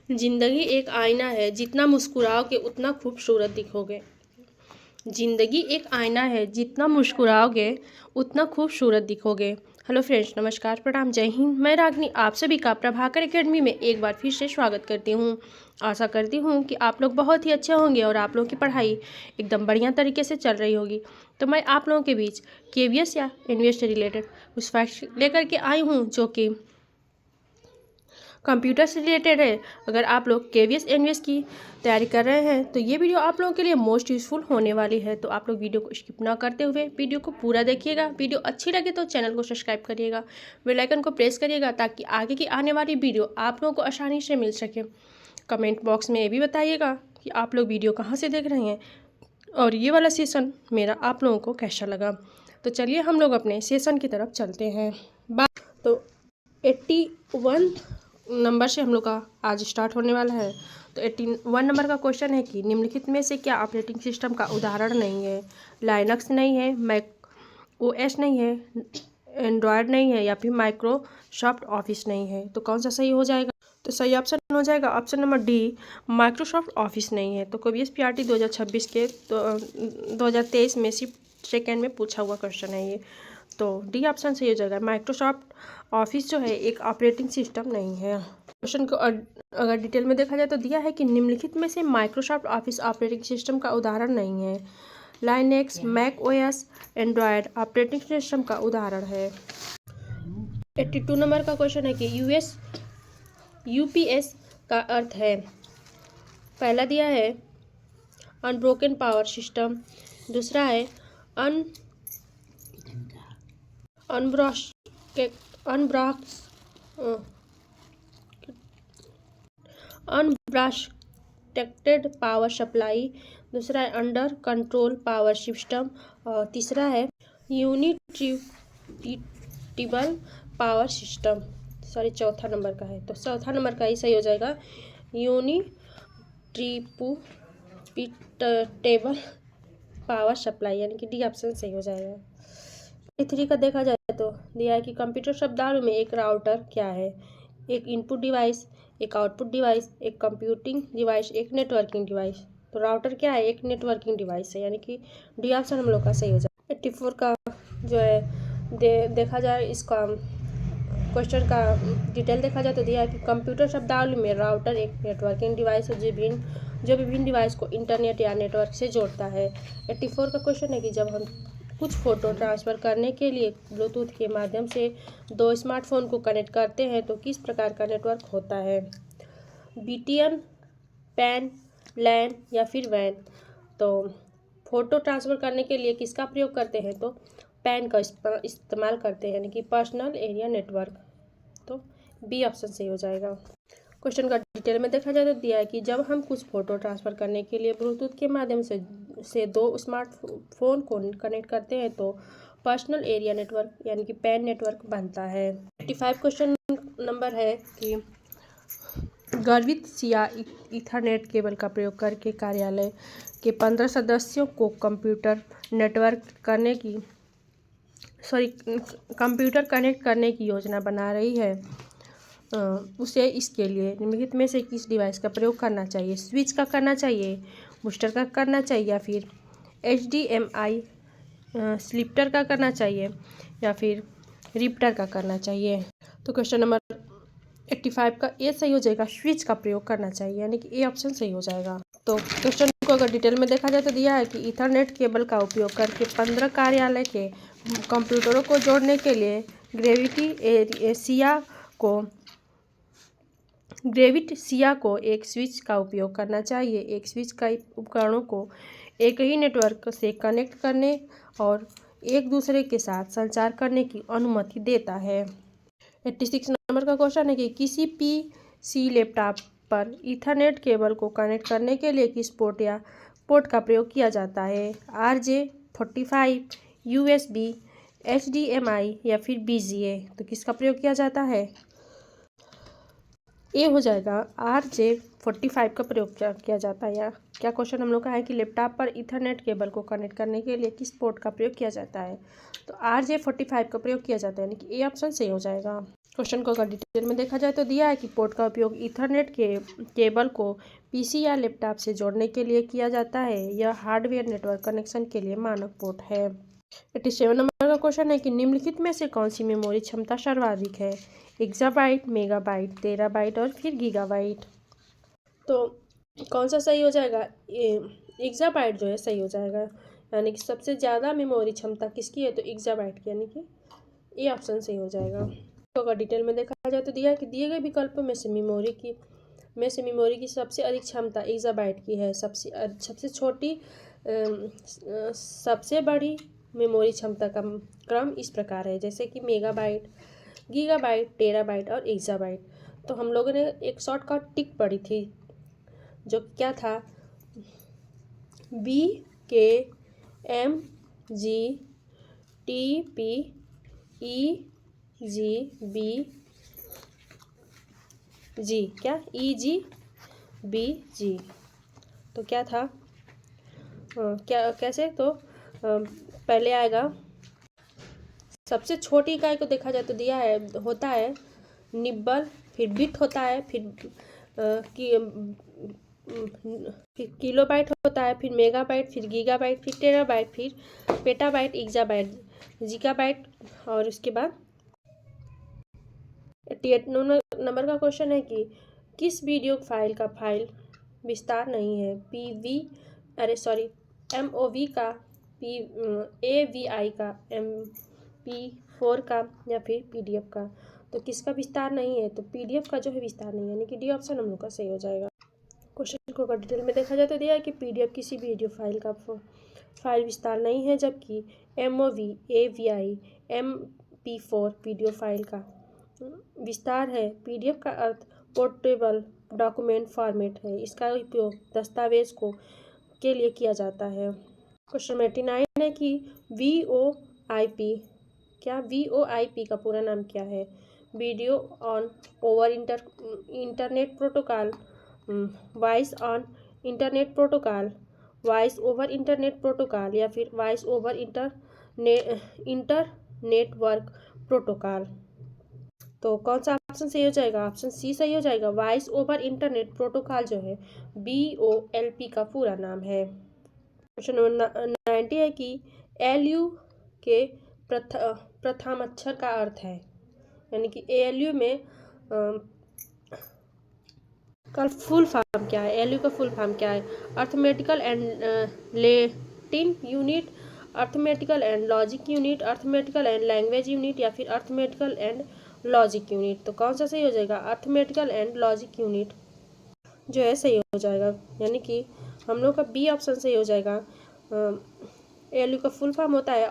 जिंदगी एक आईना है, जितना मुस्कुराओगे उतना खूबसूरत दिखोगे। जिंदगी एक आईना है, जितना मुस्कुराओगे उतना खूबसूरत दिखोगे। हेलो फ्रेंड्स, नमस्कार, प्रणाम, जय हिंद। मैं रागनी आप सभी का प्रभाकर एकेडमी में एक बार फिर से स्वागत करती हूँ। आशा करती हूँ कि आप लोग बहुत ही अच्छे होंगे और आप लोगों की पढ़ाई एकदम बढ़िया तरीके से चल रही होगी। तो मैं आप लोगों के बीच केवीएस या एनवीएस से रिलेटेड कुछ फैक्ट्स लेकर के आई हूँ जो कि कंप्यूटर से रिलेटेड है। अगर आप लोग केवीएस एनवीएस की तैयारी कर रहे हैं तो ये वीडियो आप लोगों के लिए मोस्ट यूज़फुल होने वाली है। तो आप लोग वीडियो को स्किप ना करते हुए वीडियो को पूरा देखिएगा। वीडियो अच्छी लगे तो चैनल को सब्सक्राइब करिएगा, बेल आइकन को प्रेस करिएगा ताकि आगे की आने वाली वीडियो आप लोगों को आसानी से मिल सके। कमेंट बॉक्स में ये भी बताइएगा कि आप लोग वीडियो कहाँ से देख रहे हैं और ये वाला सेशन मेरा आप लोगों को कैसा लगा। तो चलिए हम लोग अपने सेशन की तरफ चलते हैं। तो 81 नंबर से हम लोग का आज स्टार्ट होने वाला है। तो 81 नंबर का क्वेश्चन है कि निम्नलिखित में से क्या ऑपरेटिंग सिस्टम का उदाहरण नहीं है। लाइनक्स नहीं है, मैक ओएस नहीं है, एंड्रॉयड नहीं है या फिर माइक्रोसॉफ्ट ऑफिस नहीं है। तो कौन सा सही हो जाएगा? तो सही ऑप्शन हो जाएगा option number D, Microsoft office नहीं है। तो केवीएस पीआरटी 2026 के तो 2023 में शिफ्ट सेकेंड में पूछा हुआ क्वेश्चन है ये। तो डी ऑप्शन सही हो जाएगा। माइक्रोसॉफ्ट ऑफिस जो है एक ऑपरेटिंग सिस्टम नहीं है। क्वेश्चन को अगर डिटेल में देखा जाए तो दिया है कि निम्नलिखित में से माइक्रोसॉफ्ट ऑफिस ऑपरेटिंग सिस्टम का उदाहरण नहीं है। Linux, Mac OS, Android operating system का उदाहरण है। 82 नंबर का क्वेश्चन है कि यूपीएस का अर्थ है। पहला दिया है अनब्रोकन पावर सिस्टम, दूसरा है अनब्रास्टेड पावर सप्लाई, दूसरा है अंडर कंट्रोल पावर सिस्टम और तीसरा है यूनिट्रिटिबल पावर सिस्टम। सॉरी, चौथा नंबर का है। तो चौथा नंबर का ही सही हो जाएगा, यूनिट्रिटिबल पावर सप्लाई, यानी कि डी ऑप्शन सही हो जाएगा। 3 का देखा जाए तो दिया है कि कंप्यूटर शब्दावली में एक राउटर क्या है। एक इनपुट डिवाइस, एक आउटपुट डिवाइस, एक कंप्यूटिंग डिवाइस, एक नेटवर्किंग डिवाइस। तो राउटर क्या है? एक नेटवर्किंग डिवाइस है, यानी कि डी ऑप्शन हम लोग का सही हो जाएगा। 84 का जो है देखा जाए इसका क्वेश्चन का डिटेल देखा जाए तो दिया है कि कंप्यूटर शब्दावली में राउटर एक नेटवर्किंग डिवाइस है जो विभिन्न डिवाइस को इंटरनेट या नेटवर्क से जोड़ता है। 84 का क्वेश्चन है कि जब हम कुछ फ़ोटो ट्रांसफ़र करने के लिए ब्लूटूथ के माध्यम से दो स्मार्टफोन को कनेक्ट करते हैं तो किस प्रकार का नेटवर्क होता है। बीटीएन, पैन, लैन या फिर वैन। तो फ़ोटो ट्रांसफ़र करने के लिए किसका प्रयोग करते हैं? तो पैन का इस्तेमाल करते हैं, यानी कि पर्सनल एरिया नेटवर्क। तो बी ऑप्शन सही हो जाएगा। क्वेश्चन का डिटेल में देखा जाए तो दिया है कि जब हम कुछ फ़ोटो ट्रांसफ़र करने के लिए ब्लूटूथ के माध्यम से दो स्मार्टफोन को कनेक्ट करते हैं तो पर्सनल एरिया नेटवर्क यानी कि पैन नेटवर्क बनता है। 85 क्वेश्चन नंबर है कि गर्भित सिया ईथरनेट केबल का प्रयोग करके कार्यालय के 15 सदस्यों को कंप्यूटर कनेक्ट करने की योजना बना रही है। उसे इसके लिए निम्नलिखित में से किस डिवाइस का प्रयोग करना चाहिए? स्विच का करना चाहिए, बूस्टर का करना चाहिए या फिर HDMI स्लिप्टर का करना चाहिए या फिर रिप्टर का करना चाहिए। तो क्वेश्चन नंबर 85 का ए सही हो जाएगा, स्विच का प्रयोग करना चाहिए, यानी कि ए ऑप्शन सही हो जाएगा। तो क्वेश्चन को अगर डिटेल में देखा जाए तो दिया है कि ईथरनेट केबल का उपयोग करके 15 कार्यालय के कंप्यूटरों को जोड़ने के लिए ग्रेविट सिया को एक स्विच का उपयोग करना चाहिए। एक स्विच कई उपकरणों को एक ही नेटवर्क से कनेक्ट करने और एक दूसरे के साथ संचार करने की अनुमति देता है। 86 नंबर का क्वेश्चन है कि किसी पीसी लैपटॉप पर ईथरनेट केबल को कनेक्ट करने के लिए किस पोर्ट का प्रयोग किया जाता है? RJ45, USB, HDMI या फिर BGA। तो किसका प्रयोग किया जाता है? ए हो जाएगा, RJ45 का प्रयोग किया जाता है। या क्या क्वेश्चन हम लोग का है कि लैपटॉप पर ईथरनेट केबल को कनेक्ट करने के लिए किस पोर्ट का प्रयोग किया जाता है? तो RJ45 का प्रयोग किया जाता है, यानी कि ए ऑप्शन सही हो जाएगा। क्वेश्चन को अगर डिटेल में देखा जाए तो दिया है कि पोर्ट का उपयोग ईथरनेट के केबल को पीसी या लैपटॉप से जोड़ने के लिए किया जाता है। यह हार्डवेयर नेटवर्क कनेक्शन के लिए मानक पोर्ट है। 87 नंबर का क्वेश्चन है कि निम्नलिखित में से कौन सी मेमोरी क्षमता सर्वाधिक है? एक्साबाइट, मेगाबाइट, टेराबाइट और फिर गीगाबाइट। तो कौन सा सही हो जाएगा? एक्साबाइट जो है सही हो जाएगा, यानी कि सबसे ज़्यादा मेमोरी क्षमता किसकी है? तो एक्साबाइट की, यानी कि ये ऑप्शन सही हो जाएगा। तो अगर डिटेल में देखा जाए तो दिया है कि दिए गए विकल्पों में से मेमोरी की सबसे अधिक क्षमता एक्साबाइट की है। सबसे छोटी सबसे बड़ी मेमोरी क्षमता का क्रम इस प्रकार है, जैसे कि मेगाबाइट, गीगाबाइट, टेराबाइट और एक्साबाइट। तो हम लोगों ने एक शॉर्टकट टिक पढ़ी थी, जो क्या था? BKMGTPEGBG, क्या EGBG। तो क्या था? क्या कैसे? तो पहले आएगा, सबसे छोटी इकाई को देखा जाए तो दिया है होता है निब्बल, फिर बिट होता है, फिर किलोबाइट होता है, फिर मेगाबाइट, फिर गीगाबाइट, फिर टेराबाइट, फिर पेटाबाइट, एक्साबाइट, जीगाबाइट और उसके बाद 88 नंबर का क्वेश्चन है कि किस वीडियो फाइल का फाइल विस्तार नहीं है? MOV का, AVI का, MP4 का या फिर PDF का। तो किसका विस्तार नहीं है? तो PDF का जो है विस्तार नहीं है, यानी कि डी ऑप्शन हम लोग का सही हो जाएगा। क्वेश्चन को अगर डिटेल में देखा जाए तो दिया है कि PDF किसी वीडियो फाइल का फाइल विस्तार नहीं है, जबकि MOV, AVI, MP4 video file का विस्तार है। PDF का अर्थ पोर्टेबल डॉक्यूमेंट फॉर्मेट है। इसका उपयोग दस्तावेज के लिए किया जाता है। क्वेश्चन 89 है कि VoIP, क्या VoIP का पूरा नाम क्या है? Video on over internet protocol, voice on internet protocol, voice over internet protocol या फिर वॉइस ओवर इंटरनेटवर्क प्रोटोकॉल। तो कौन सा ऑप्शन सही हो जाएगा? ऑप्शन सी सही हो जाएगा। वॉइस ओवर इंटरनेट प्रोटोकॉल जो है VoLP का पूरा नाम है। क्वेश्चन नंबर 90 है कि ALU के प्रथम अक्षर का अर्थ है, यानी कि ALU में का फुल फॉर्म क्या है? ALU का फुल फॉर्म क्या है? Arithmetical and Latin unit, arithmetical and logic unit, arithmetical and language unit या फिर अर्थमेटिकल एंड लॉजिक यूनिट। तो कौन सा सही हो जाएगा? अर्थमेटिकल एंड लॉजिक यूनिट जो है सही हो जाएगा, यानी कि हम लोग का बी ऑप्शन सही हो जाएगा। ALU का फुल फॉर्म होता है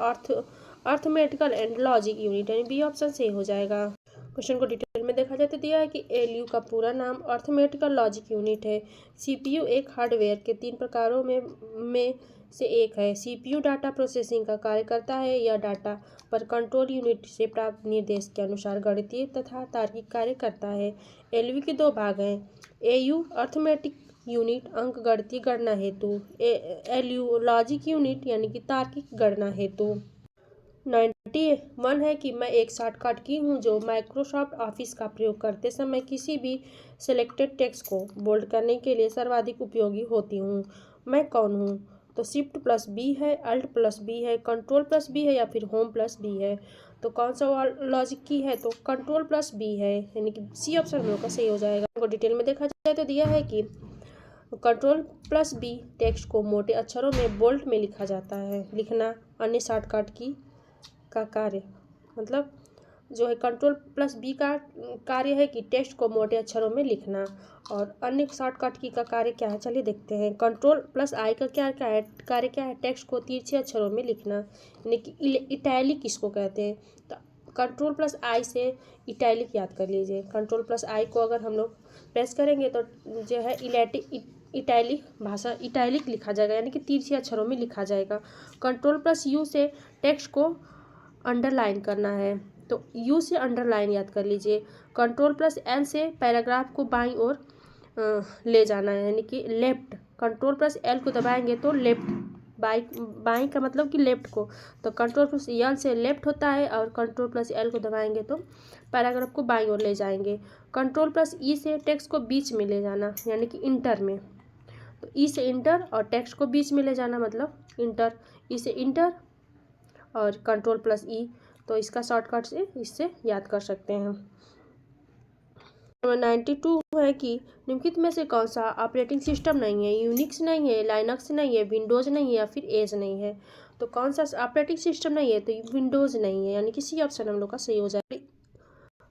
अर्थमेटिकल एंड लॉजिक यूनिट, यानी बी ऑप्शन सही हो जाएगा। क्वेश्चन को डिटेल में देखा जाए तो दिया है कि ALU का पूरा नाम अर्थमेटिकल लॉजिक यूनिट है। CPU एक हार्डवेयर के 3 प्रकारों में से एक है। CPU डाटा प्रोसेसिंग का कार्य करता है। यह डाटा पर कंट्रोल यूनिट से प्राप्त निर्देश के अनुसार गणितीय तथा तार्किक कार्य करता है। ALU के 2 भाग हैं, AU अर्थमेटिक यूनिट अंकगणितीय गणना हेतु, ALU लॉजिक यूनिट यानी कि तार्किक गणना हेतु। 91 है कि मैं एक शॉर्टकट की हूँ जो माइक्रोसॉफ्ट ऑफिस का प्रयोग करते समय किसी भी सिलेक्टेड टेक्स्ट को बोल्ड करने के लिए सर्वाधिक उपयोगी होती हूँ। मैं कौन हूँ? तो Shift+B है, Alt+B है, Control+B है या फिर Home+B है। तो कौन सा लॉजिक की है? तो Control+B है, यानी कि सी ऑप्शन हम लोग का सही हो जाएगा। को डिटेल में देखा जाए तो दिया है कि Control+B टेक्स्ट को मोटे अक्षरों में बोल्ड में लिखा जाता है। लिखना अन्य शॉर्टकट की का कार्य, मतलब जो है Control+B का कार्य है कि टेक्स्ट को मोटे अक्षरों में लिखना, और अन्य शॉर्टकट की का कार्य क्या है? चलिए देखते हैं। Control+I का क्या कार्य क्या है? टेक्स्ट को तिरछे अक्षरों में लिखना, यानी कि इटैलिक किसको कहते हैं? तो Control+I से इटैलिक याद कर लीजिए। Control+I को अगर हम लोग प्रेस करेंगे तो जो है इटैलिक लिखा जाएगा, यानी कि तिरछे अक्षरों में लिखा जाएगा। Control+U से टेक्स्ट को अंडरलाइन करना है, तो U से अंडरलाइन याद कर लीजिए। Control+L से पैराग्राफ को बाईं ओर ले जाना है, यानी कि लेफ्ट। Control+L को दबाएंगे तो लेफ्ट बाई का मतलब कि लेफ्ट को, तो कंट्रोल प्लस एल से लेफ्ट होता है और कंट्रोल प्लस एल को दबाएंगे तो पैराग्राफ को बाईं ओर ले जाएंगे। कंट्रोल प्लस ई से टेक्स्ट को बीच में ले जाना यानी कि इंटर में, तो ई से इंटर और टेक्स्ट को बीच में ले जाना मतलब इंटर, ई से इंटर और कंट्रोल प्लस ई, तो इसका शॉर्टकट से इससे याद कर सकते हैं। नंबर 92 है कि निम्नलिखित में से कौन सा ऑपरेटिंग सिस्टम नहीं है, यूनिक्स नहीं है, लाइनक्स नहीं है, विंडोज़ नहीं है या फिर एज नहीं है। तो कौन सा ऑपरेटिंग सिस्टम नहीं है, तो विंडोज़ नहीं है, यानी कि सी ऑप्शन हम लोग का सही हो जाए।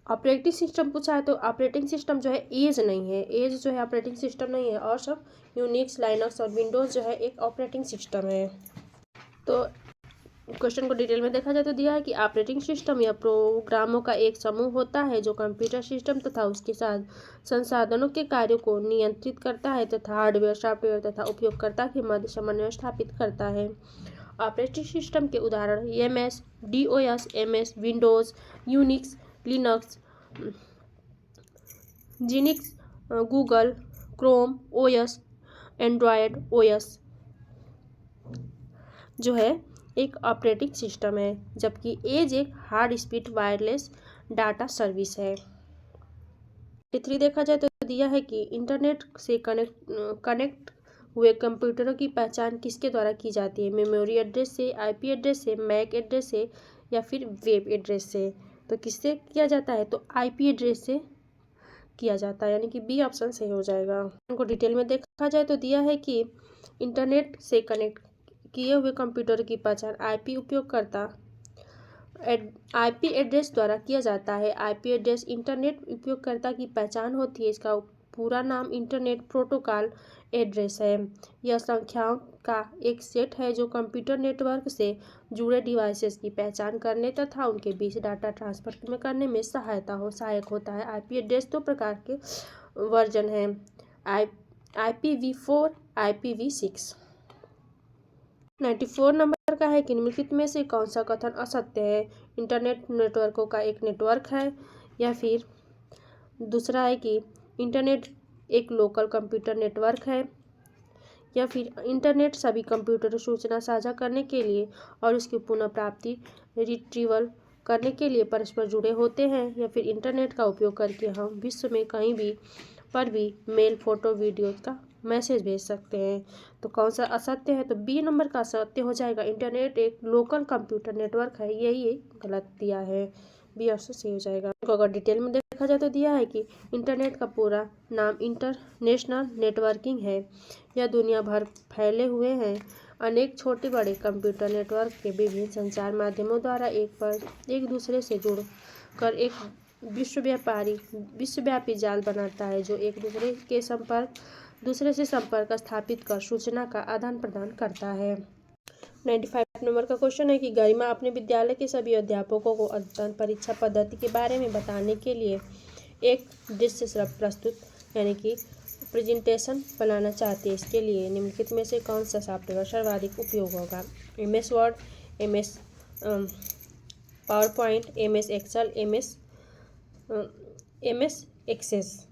ऑपरेटिंग सिस्टम पूछा है तो ऑपरेटिंग सिस्टम जो है एज नहीं है, एज जो है ऑपरेटिंग सिस्टम नहीं है, और सब यूनिक्स, लाइनक्स और विंडोज़ जो है एक ऑपरेटिंग सिस्टम है। तो क्वेश्चन को डिटेल में देखा जाए तो दिया है कि ऑपरेटिंग सिस्टम या प्रोग्रामों का एक समूह होता है जो कंप्यूटर सिस्टम तथा उसके साथ संसाधनों के कार्यों को नियंत्रित करता है तथा हार्डवेयर, सॉफ्टवेयर तथा उपयोगकर्ता के मध्य समन्वय स्थापित करता है। ऑपरेटिंग सिस्टम के उदाहरण MS, DOS, MS, Windows, Unix, Linux, Xenix, Google, Chrome OS, Android OS जो है एक ऑपरेटिंग सिस्टम है, जबकि एज एक hard speed wireless data service है। 3 देखा जाए तो दिया है कि इंटरनेट से कनेक्ट हुए कंप्यूटरों की पहचान किसके द्वारा की जाती है, मेमोरी एड्रेस से, IP एड्रेस से, मैक एड्रेस से या फिर वेब एड्रेस से। तो किससे किया जाता है, तो IP एड्रेस से किया जाता है, यानी कि बी ऑप्शन सही हो जाएगा। उनको डिटेल में देखा जाए तो दिया है कि इंटरनेट से कनेक्ट किए हुए कंप्यूटर की पहचान IP उपयोगकर्ता IP एड्रेस द्वारा किया जाता है। IP एड्रेस इंटरनेट उपयोगकर्ता की पहचान होती है। इसका पूरा नाम इंटरनेट प्रोटोकॉल एड्रेस है। यह संख्याओं का एक सेट है जो कंप्यूटर नेटवर्क से जुड़े डिवाइसेस की पहचान करने तथा उनके बीच डाटा ट्रांसफर करने में सहायक होता है। IP एड्रेस 2 प्रकार के वर्जन हैं, IPv4, IPv6। 94 नंबर का है कि निम्नलिखित में से कौन सा कथन असत्य है, इंटरनेट नेटवर्कों का एक नेटवर्क है, या फिर दूसरा है कि इंटरनेट एक लोकल कंप्यूटर नेटवर्क है, या फिर इंटरनेट सभी कंप्यूटर सूचना साझा करने के लिए और उसकी पुनः प्राप्ति रिट्रीवल करने के लिए परस्पर जुड़े होते हैं, या फिर इंटरनेट का उपयोग करके हम विश्व में कहीं भी पर भी मेल, फोटो, वीडियो का मैसेज भेज सकते हैं। तो कौन सा असत्य है, तो बी नंबर का असत्य हो जाएगा, इंटरनेट एक लोकल कंप्यूटर नेटवर्क है, यही गलत दिया है, बी ऑप्शन सही हो जाएगा। अगर डिटेल में देखा जाए तो दिया है कि इंटरनेट का पूरा नाम इंटरनेशनल नेटवर्किंग है। यह दुनिया भर फैले हुए हैं अनेक छोटे बड़े कंप्यूटर नेटवर्क के विभिन्न संचार माध्यमों द्वारा एक दूसरे से जुड़ कर एक विश्वव्यापी जाल बनाता है जो एक दूसरे से संपर्क स्थापित कर सूचना का आदान प्रदान करता है। 95 नंबर का क्वेश्चन है कि गरिमा अपने विद्यालय के सभी अध्यापकों को अध्ययन परीक्षा पद्धति के बारे में बताने के लिए एक दृश्य प्रस्तुत यानी कि प्रेजेंटेशन बनाना चाहती है। इसके लिए निम्नलिखित में से कौन सा सॉफ्टवेयर सर्वाधिक उपयोग होगा, MS Word, MS PowerPoint, MS Excel, MS Access.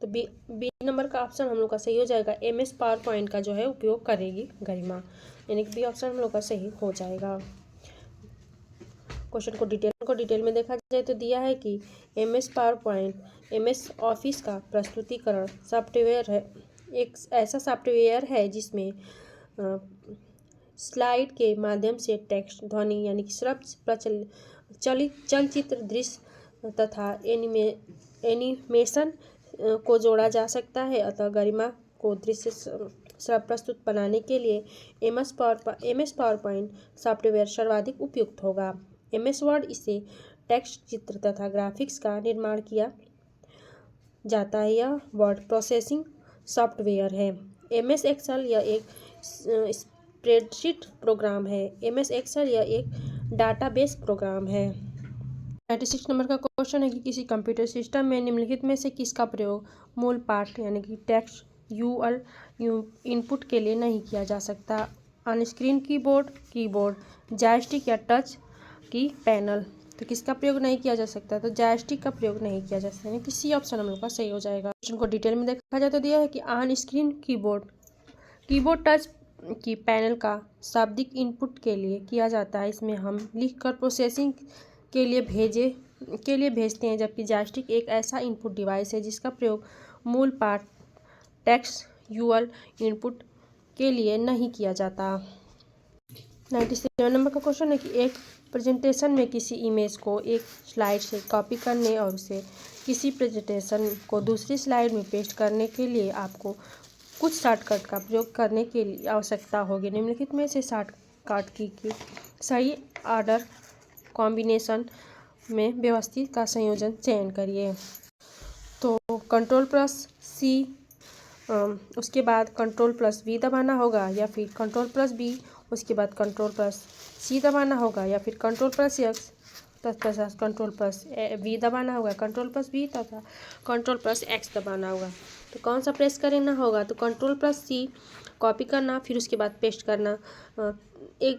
तो बी नंबर का ऑप्शन हम लोग का सही हो जाएगा, MS पावरपॉइंट का जो है उपयोग करेगी गरिमा, यानी कि बी ऑप्शन हम लोग का सही हो जाएगा। क्वेश्चन को डिटेल में देखा जाए तो दिया है कि MS पावरपॉइंट MS ऑफिस का प्रस्तुतिकरण सॉफ्टवेयर है, एक ऐसा सॉफ्टवेयर है जिसमें स्लाइड के माध्यम से टेक्स्ट, ध्वनि यानी कि शब्द, चलचित्र, दृश्य तथा एनिमेशन को जोड़ा जा सकता है। अतः गरिमा को दृश्य शब्द प्रस्तुत बनाने के लिए MS पावरपॉइंट सॉफ्टवेयर सर्वाधिक उपयुक्त होगा। MS वर्ड इसे टेक्स्ट, चित्र तथा ग्राफिक्स का निर्माण किया जाता है, यह वर्ड प्रोसेसिंग सॉफ्टवेयर है। MS एक्सेल यह एक स्प्रेडशीट प्रोग्राम है। MS एक्सेल यह एक डाटाबेस प्रोग्राम है। 96 नंबर का क्वेश्चन है कि किसी कंप्यूटर सिस्टम में निम्नलिखित में से किसका प्रयोग मूल पाठ यानी कि टेक्स्ट UL इनपुट के लिए नहीं किया जा सकता, ऑन स्क्रीन कीबोर्ड, जॉयस्टिक या टच की पैनल। तो किसका प्रयोग नहीं किया जा सकता, तो जॉयस्टिक का प्रयोग नहीं किया जा सकता, यानी कि सी ऑप्शन हम लोग का सही हो जाएगा। क्वेश्चन को डिटेल में देखा जाए तो दिया है कि ऑन स्क्रीन कीबोर्ड टच की पैनल का शाब्दिक इनपुट के लिए किया जाता है। इसमें हम लिखकर प्रोसेसिंग के लिए भेजते हैं, जबकि जॉयस्टिक एक ऐसा इनपुट डिवाइस है जिसका प्रयोग मूल पाठ टेक्सचुअल इनपुट के लिए नहीं किया जाता। 97 नंबर का क्वेश्चन है कि एक प्रेजेंटेशन में किसी इमेज को एक स्लाइड से कॉपी करने और उसे किसी प्रेजेंटेशन को दूसरी स्लाइड में पेस्ट करने के लिए आपको कुछ शॉर्टकट का प्रयोग करने के लिए आवश्यकता होगी। निम्नलिखित में से शॉर्टकट की सही ऑर्डर कॉम्बिनेशन में व्यवस्थित का संयोजन चयन करिए। तो Ctrl+C, उसके बाद Ctrl+V दबाना होगा, या फिर Ctrl+B उसके बाद Ctrl+C दबाना होगा, या फिर Ctrl+X तथा Ctrl+V दबाना होगा, Ctrl+V तथा Ctrl+X दबाना होगा। तो कौन सा प्रेस करना होगा? तो Ctrl+C कॉपी करना, फिर उसके बाद पेस्ट करना, एक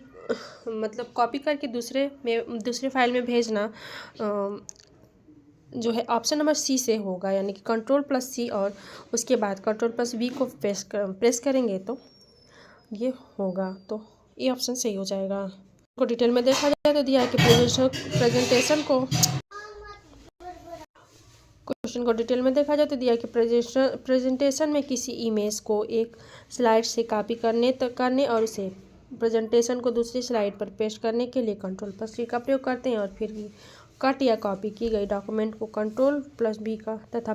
मतलब कॉपी करके दूसरे फाइल में भेजना जो है ऑप्शन नंबर सी से होगा, यानी कि Ctrl+C और उसके बाद Ctrl+V को प्रेस करेंगे तो ये होगा। तो ये ऑप्शन सही हो जाएगा। को डिटेल में देखा जाए तो दिया है कि क्वेश्चन को डिटेल में देखा जाए तो दिया है कि प्रेजेंटेशन में किसी इमेज को एक स्लाइड से कॉपी करने और उसे प्रेजेंटेशन को दूसरी स्लाइड पर पेस्ट करने के लिए Ctrl+C का प्रयोग करते हैं, और फिर कट या कॉपी की गई डॉक्यूमेंट को Ctrl+V का तथा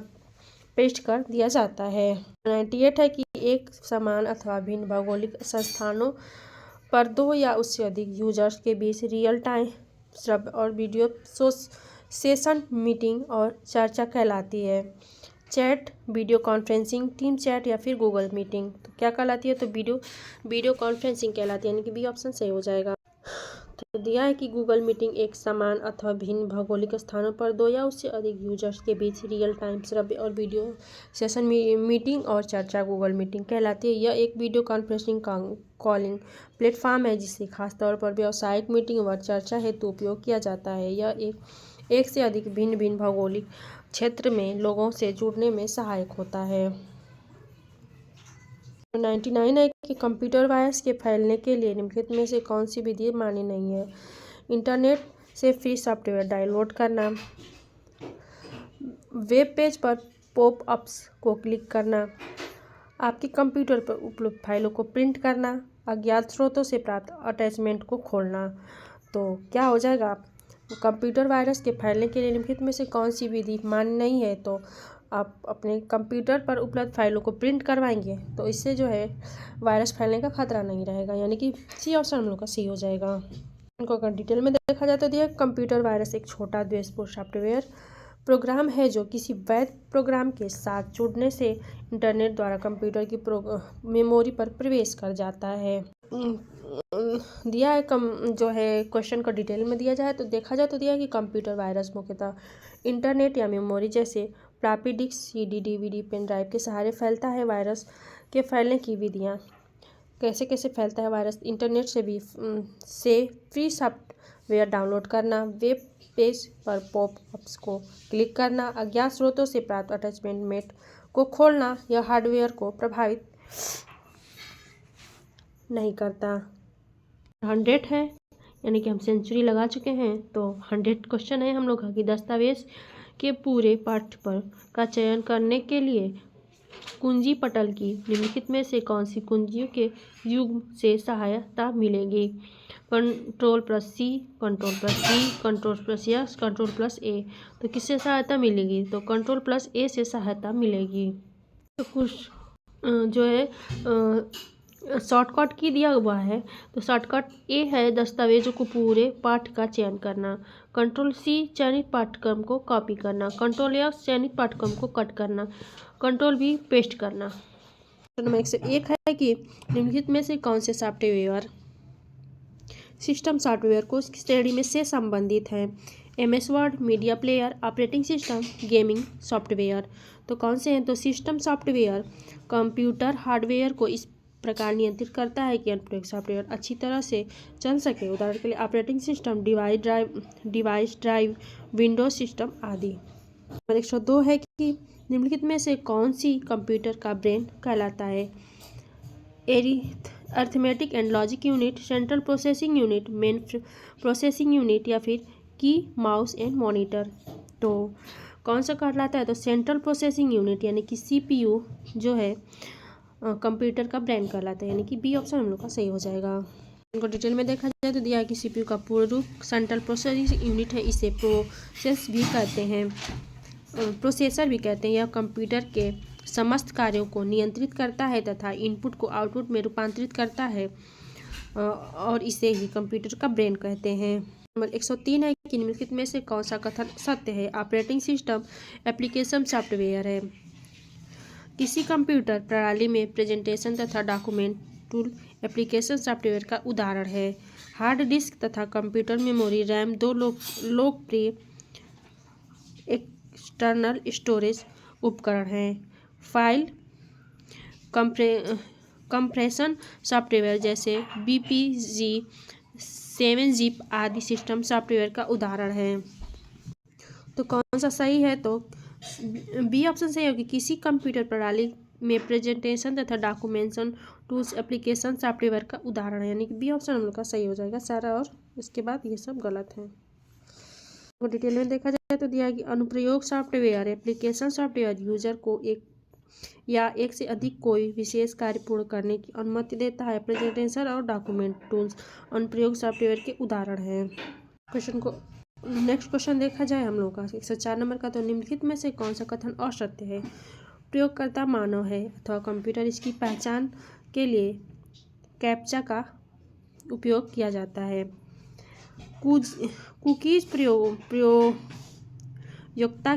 पेस्ट कर दिया जाता है। 98 है कि एक समान अथवा भिन्न भौगोलिक संस्थानों पर दो या उससे अधिक यूजर्स के बीच रियल टाइम श्रव्य और वीडियो सेशन मीटिंग और चर्चा कहलाती है। Chat, video conferencing, team chat या फिर गूगल मीटिंग तो क्या कहलाती है? तो वीडियो कॉन्फ्रेंसिंग कहलाती है, यानी कि बी ऑप्शन सही हो जाएगा। तो दिया है कि गूगल मीटिंग एक समान अथवा भिन्न भौगोलिक स्थानों पर दो या उससे अधिक यूजर्स के बीच रियल टाइम श्रव्य और वीडियो सेशन मीटिंग और चर्चा गूगल मीटिंग कहलाती है। यह एक वीडियो कॉन्फ्रेंसिंग कॉलिंग प्लेटफॉर्म है जिसे खासतौर पर व्यावसायिक मीटिंग व चर्चा हेतु उपयोग किया जाता है। यह एक से अधिक भिन्न भौगोलिक क्षेत्र में लोगों से जुड़ने में सहायक होता है। 99 है कि कंप्यूटर वायरस के फैलने के लिए निम्नलिखित में से कौन सी विधि मान्य नहीं है? इंटरनेट से फ्री सॉफ्टवेयर डाउनलोड करना, वेब पेज पर पॉप अप्स को क्लिक करना, आपके कंप्यूटर पर उपलब्ध फाइलों को प्रिंट करना, अज्ञात स्रोतों से प्राप्त अटैचमेंट को खोलना। तो क्या हो जाएगा? कंप्यूटर वायरस के फैलने के लिए निम्नलिखित में से कौन सी विधि मान्य नहीं है? तो आप अपने कंप्यूटर पर उपलब्ध फाइलों को प्रिंट करवाएंगे तो इससे जो है वायरस फैलने का खतरा नहीं रहेगा, यानी कि सी ऑप्शन हम लोग का सी हो जाएगा। इनको अगर डिटेल में देखा जाए तो दिया कंप्यूटर वायरस एक छोटा द्वेषपूर्ण सॉफ्टवेयर प्रोग्राम है जो किसी वैध प्रोग्राम के साथ जुड़ने से इंटरनेट द्वारा कंप्यूटर की मेमोरी पर प्रवेश कर जाता है। दिया है जो है क्वेश्चन को डिटेल में दिया जाए तो देखा जाए तो दिया है कि कंप्यूटर वायरस मुख्यतः इंटरनेट या मेमोरी जैसे floppy disk, CD, DVD, pen drive के सहारे फैलता है। वायरस के फैलने की विधियाँ कैसे फैलता है वायरस? इंटरनेट से फ्री सॉफ्टवेयर डाउनलोड करना, वेब पेज पर पॉप अप्स को क्लिक करना, अज्ञात स्रोतों से प्राप्त अटैचमेंट को खोलना। यह हार्डवेयर को प्रभावित नहीं करता। 100 है, यानी कि हम सेंचुरी लगा चुके हैं। तो 100 क्वेश्चन है हम लोग का कि दस्तावेज के पूरे पाठ पर का चयन करने के लिए कुंजी पटल की निम्नलिखित में से कौन सी कुंजियों के युग्म से सहायता मिलेगी? Ctrl+C, Ctrl+V, Ctrl+S, Ctrl+A। तो किससे सहायता मिलेगी? तो Ctrl+A से सहायता मिलेगी। तो कुछ जो है शॉर्टकट की दिया हुआ है, तो शॉर्टकट ए है दस्तावेजों को पूरे पाठ का चयन करना, Ctrl+C चयनित पाठ्यक्रम को कॉपी करना, Ctrl+X चयनित पाठ्यक्रम को कट करना, Ctrl+V पेस्ट करना। नंबर 101 है कि निम्नलिखित में से कौन से सॉफ्टवेयर सिस्टम सॉफ्टवेयर को श्रेणी में से संबंधित है? MS word, media player, operating system, gaming software. तो कौन से हैं? तो सिस्टम सॉफ्टवेयर कंप्यूटर हार्डवेयर को इस प्रकार नियंत्रित करता है कि अनुप्रयोग सॉफ्टवेयर अच्छी तरह से चल सके। उदाहरण के लिए operating system, device drive, Windows system आदि। नंबर 102 है कि निम्नलिखित में से कौन सी कंप्यूटर का ब्रेन कहलाता है? Arithmetic and logic unit, central processing unit, main processing unit या फिर की, माउस एंड मॉनिटर। तो कौन सा कहलाता है? तो सेंट्रल प्रोसेसिंग यूनिट यानी कि सीपीयू जो है कंप्यूटर का ब्रेन कहलाता है, यानी कि बी ऑप्शन हम लोग का सही हो जाएगा। इनको डिटेल में देखा जाए तो दिया है कि सीपीयू का पूर्ण रूप सेंट्रल प्रोसेसिंग यूनिट है। इसे प्रोसेस भी कहते हैं, प्रोसेसर भी कहते हैं। यह कंप्यूटर के समस्त कार्यों को नियंत्रित करता है तथा इनपुट को आउटपुट में रूपांतरित करता है और इसे ही कंप्यूटर का ब्रेन कहते हैं। नंबर 103 है कि निम्नलिखित में से कौन सा कथन सत्य है? ऑपरेटिंग सिस्टम एप्लीकेशन सॉफ्टवेयर है। किसी कंप्यूटर प्रणाली में प्रेजेंटेशन तथा डॉक्यूमेंट टूल एप्लीकेशन सॉफ्टवेयर का उदाहरण है। हार्ड डिस्क तथा कंप्यूटर मेमोरी रैम दो लोकप्रिय एक्सटर्नल स्टोरेज उपकरण हैं। फाइल कंप्रेशन सॉफ्टवेयर जैसे बीपीजी, 7-zip आदि सिस्टम सॉफ्टवेयर का उदाहरण है। तो कौन सा सही है? तो बी ऑप्शन सही होगी। किसी कंप्यूटर प्रणाली में प्रेजेंटेशन तथा डॉक्यूमेंटेशन टूल्स एप्लीकेशन सॉफ्टवेयर का उदाहरण है, यानी कि बी ऑप्शन हम लोग का सही हो जाएगा सारा, और इसके बाद ये सब गलत है। तो डिटेल में देखा जाए तो दिया है कि अनुप्रयोग सॉफ्टवेयर एप्लीकेशन सॉफ्टवेयर यूजर को एक या एक से अधिक कोई विशेष कार्य पूर्ण करने की अनुमति देता है। प्रेजेंटेशन और डॉक्यूमेंट टूल्स अनुप्रयोग सॉफ्टवेयर के उदाहरण हैं। क्वेश्चन को नेक्स्ट क्वेश्चन देखा जाए हम लोग का 104 नंबर का। तो निम्नलिखित में से कौन सा कथन असत्य है? प्रयोगकर्ता मानव है अथवा कंप्यूटर इसकी पहचान के लिए कैप्चा का उपयोग किया जाता है। कुकीज प्रयोगयोग्यता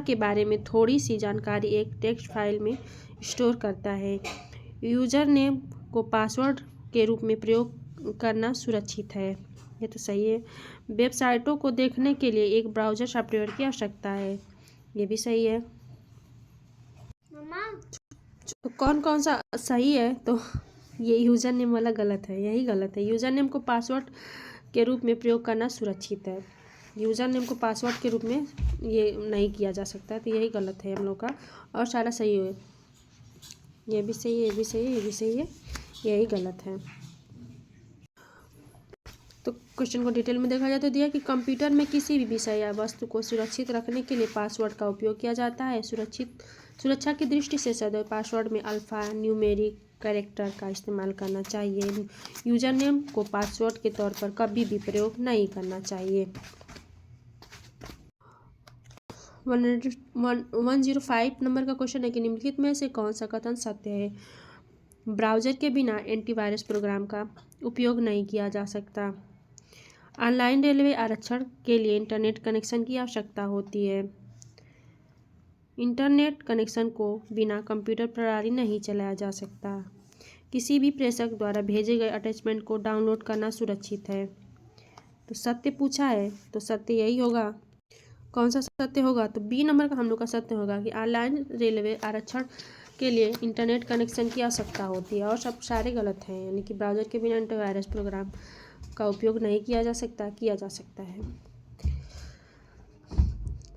के बारे में थोड़ी सी जानकारी एक टेक्स्ट फाइल में स्टोर करता है। यूजर नेम को पासवर्ड के रूप में प्रयोग करना सुरक्षित है। ये तो सही है। वेबसाइटों को देखने के लिए एक ब्राउज़र सॉफ्टवेयर की आवश्यकता है। ये भी सही है। तो कौन कौन सा सही है? तो ये यूज़र नेम वाला गलत है, यही गलत है। यूज़र नेम को पासवर्ड के रूप में प्रयोग करना सुरक्षित है। यूज़र नेम को पासवर्ड के रूप में ये नहीं किया जा सकता, तो यही गलत है हम लोग का, और सारा सही है। ये भी सही है, ये भी सही है, ये भी सही है, यही गलत है। तो क्वेश्चन को डिटेल में देखा जाए तो दिया कि कंप्यूटर में किसी भी विषय या वस्तु को सुरक्षित रखने के लिए पासवर्ड का उपयोग किया जाता है। सुरक्षा की दृष्टि से सदैव पासवर्ड में अल्फा न्यूमेरिक कैरेक्टर का इस्तेमाल करना चाहिए। यूजर नेम को पासवर्ड के तौर पर कभी भी प्रयोग नहीं करना चाहिए। 105 नंबर का क्वेश्चन है कि निम्नलिखित में से कौन सा कथन सत्य है? ब्राउज़र के बिना एंटीवायरस प्रोग्राम का उपयोग नहीं किया जा सकता। ऑनलाइन रेलवे आरक्षण के लिए इंटरनेट कनेक्शन की आवश्यकता होती है। इंटरनेट कनेक्शन को बिना कंप्यूटर प्रणाली नहीं चलाया जा सकता। किसी भी प्रेषक द्वारा भेजे गए अटैचमेंट को डाउनलोड करना सुरक्षित है। तो सत्य पूछा है, तो सत्य यही होगा। कौन सा सत्य होगा? तो बी नंबर का हम लोग का सत्य होगा कि ऑनलाइन रेलवे आरक्षण के लिए इंटरनेट कनेक्शन की आवश्यकता होती है, और सब सारे गलत हैं, यानी कि ब्राउज़र के बिना एंटीवायरस प्रोग्राम का उपयोग नहीं किया जा सकता, किया जा सकता है।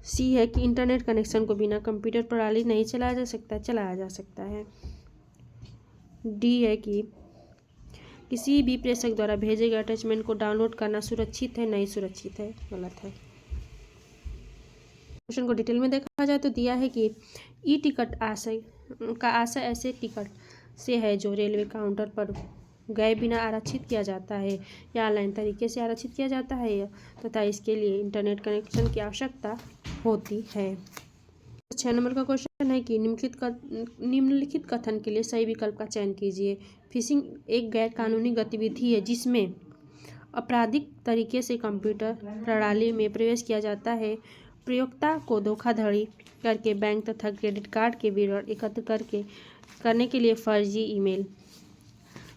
सी है कि इंटरनेट कनेक्शन को बिना कंप्यूटर प्रणाली नहीं चलाया जा सकता, चलाया जा सकता है। डी है कि किसी भी प्रेषक द्वारा भेजे गए अटैचमेंट को डाउनलोड करना सुरक्षित है, नहीं सुरक्षित है, गलत है। क्वेश्चन को डिटेल में देखा जाए तो दिया है कि ई टिकट आशय ऐसे टिकट से है जो रेलवे काउंटर पर गए बिना आरक्षित किया जाता है या ऑनलाइन तरीके से आरक्षित किया जाता है, तथा इसके लिए इंटरनेट कनेक्शन की आवश्यकता होती है। 6 नंबर का क्वेश्चन है कि निम्नलिखित कथन के लिए सही विकल्प का चयन कीजिए। फिशिंग एक गैर कानूनी गतिविधि है जिसमें आपराधिक तरीके से कंप्यूटर प्रणाली में प्रवेश किया जाता है। प्रयोक्ता को धोखाधड़ी करके बैंक तथा क्रेडिट कार्ड के विवरण एकत्र करने के लिए फर्जी ईमेल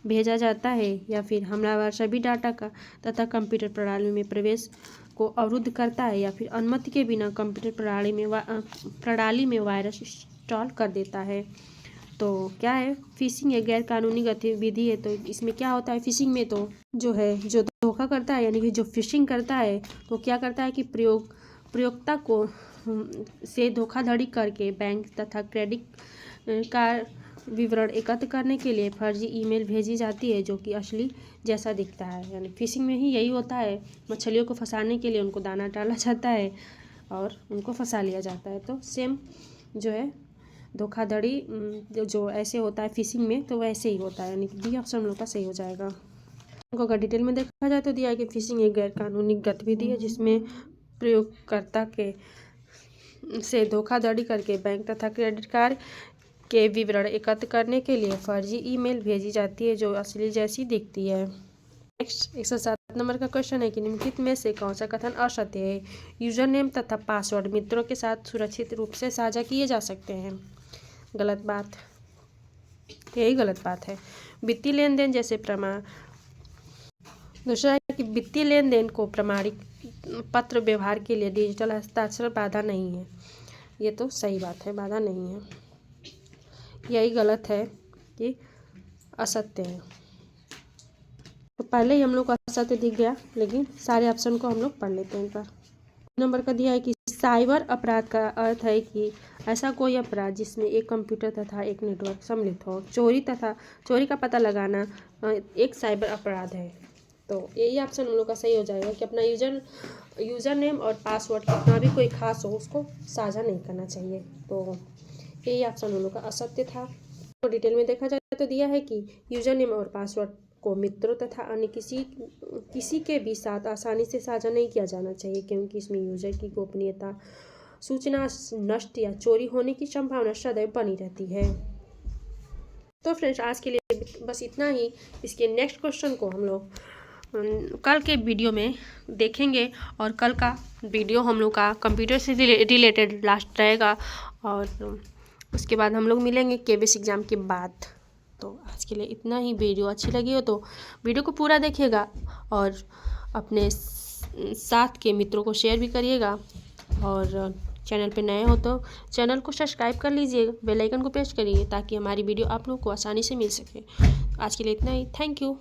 भेजा जाता है, या फिर हमलावर सभी डाटा का तथा कंप्यूटर प्रणाली में प्रवेश को अवरुद्ध करता है, या फिर अनुमति के बिना कंप्यूटर प्रणाली में वायरस इंस्टॉल कर देता है। तो क्या है? फिशिंग एक गैर कानूनी गतिविधि है। तो इसमें क्या होता है? फिशिंग में तो जो है जो धोखा करता है, यानी कि जो फिशिंग करता है, तो क्या करता है कि प्रयोक्ता को से धोखाधड़ी करके बैंक तथा क्रेडिट कार्ड विवरण एकत्र करने के लिए फर्जी ईमेल भेजी जाती है जो कि असली जैसा दिखता है। यानी फिशिंग में ही यही होता है, मछलियों को फंसाने के लिए उनको दाना डाला जाता है और उनको फंसा लिया जाता है। तो सेम जो है धोखाधड़ी जो ऐसे होता है फिशिंग में, तो वैसे ही होता है। यानी कि डी ऑप्शन हम लोग का सही हो जाएगा। उनको अगर डिटेल में देखा जाए तो दिया है कि फिशिंग एक गैरकानूनी गतिविधि है जिसमें प्रयोगकर्ता के से धोखाधड़ी करके बैंक तथा क्रेडिट कार्ड के विवरण एकत्र करने के लिए फर्जी ईमेल भेजी जाती है जो असली जैसी दिखती है। नेक्स्ट 107 नंबर का क्वेश्चन है कि निम्नलिखित में से कौन सा कथन असत्य है। यूजर नेम तथा पासवर्ड मित्रों के साथ सुरक्षित रूप से साझा किए जा सकते हैं। गलत बात, यही गलत बात है। वित्तीय लेन देन जैसे दूसरा है कि वित्तीय लेन देन को प्रमाणिक पत्र व्यवहार के लिए डिजिटल हस्ताक्षर बाधा नहीं है। ये तो सही बात है, बाधा नहीं है। यही गलत है कि असत्य है। तो पहले ही हम लोग को असत्य दिख गया, लेकिन सारे ऑप्शन को हम लोग पढ़ लेते हैं। इनका नंबर का दिया है कि साइबर अपराध का अर्थ है कि ऐसा कोई अपराध जिसमें एक कंप्यूटर तथा एक नेटवर्क सम्मिलित हो। चोरी का पता लगाना एक साइबर अपराध है। तो यही ऑप्शन हम लोग का सही हो जाएगा कि अपना यूज़र नेम और पासवर्ड कितना भी कोई खास हो उसको साझा नहीं करना चाहिए। तो यही ऑप्शन हम लोग का असत्य था। तो डिटेल में देखा जाए तो दिया है कि यूज़र नेम और पासवर्ड को मित्रों तथा अन्य किसी के भी साथ आसानी से साझा नहीं किया जाना चाहिए क्योंकि इसमें यूज़र की गोपनीयता, सूचना नष्ट या चोरी होने की संभावना सदैव बनी रहती है। तो फ्रेंड्स आज के लिए बस इतना ही। इसके नेक्स्ट क्वेश्चन को हम लोग कल के वीडियो में देखेंगे और कल का वीडियो हम लोग का कंप्यूटर से रिलेटेड लास्ट रहेगा और उसके बाद हम लोग मिलेंगे केबीएस एग्ज़ाम के बाद। तो आज के लिए इतना ही। वीडियो अच्छी लगी हो तो वीडियो को पूरा देखिएगा और अपने साथ के मित्रों को शेयर भी करिएगा और चैनल पे नए हो तो चैनल को सब्सक्राइब कर लीजिए, बेल आइकन को प्रेस करिए ताकि हमारी वीडियो आप लोग को आसानी से मिल सके। आज के लिए इतना ही। Thank you.